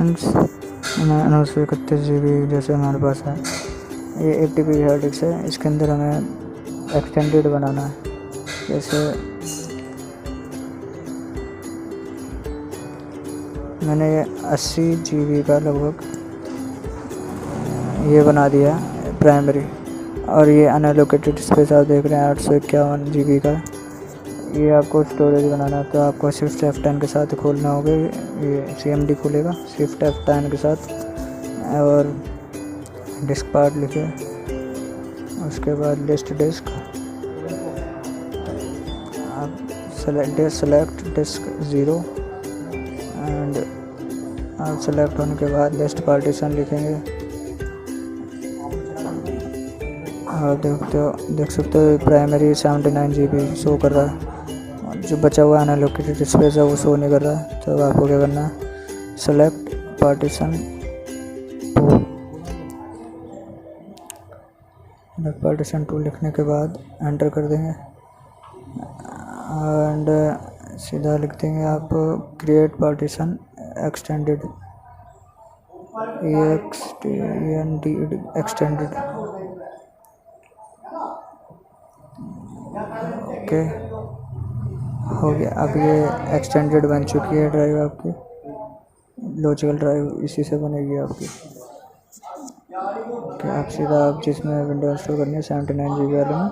Friends, 931 GB जैसे हमारे पास है। ये 80 हार्ड डिस्क है। इसके अंदर हमें एक्सटेंडेड बनाना है। जैसे मैंने ये 80 GB का लगभग ये बना दिया प्राइमरी। और ये अनएलोकेटेड स्पेस आप देख रहे हैं 851 GB का। ये आपको स्टोरेज बनाना है तो आपको शिफ्ट F10 के साथ खोलना होगा। ये CMD खुलेगा शिफ्ट F10 के साथ और डिस्क पार्ट लिखे। उसके बाद लिस्ट डिस्क, आप सेलेक्ट डिस्क 0 एंड आप सेलेक्ट होने के बाद लिस्ट पार्टीशन लिखेंगे। और देख सकते हो प्राइमरी 79 GB शो कर रहा है। जो बचा हुआ अनएलोकेटेड स्पेस है वो शो नहीं कर रहा है। तो आपको क्या करना है, सेलेक्ट पार्टीशन 2, पार्टीशन 2 लिखने के बाद एंटर कर देंगे एंड सीधा लिख देंगे आप create partition extended, extended. Okay, हो गया। अब ये एक्सटेंडेड बन चुकी है ड्राइव आपकी। लॉजिकल ड्राइव इसी से बनेगी आपकी। ओके, आप सीधा आप जिसमें विंडो इंस्टॉल करनी है 79 GB वाले में,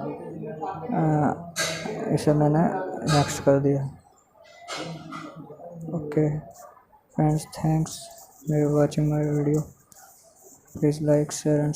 इसे मैंने नेक्स्ट कर दिया। Okay friends, thanks for watching my video. Please like, share and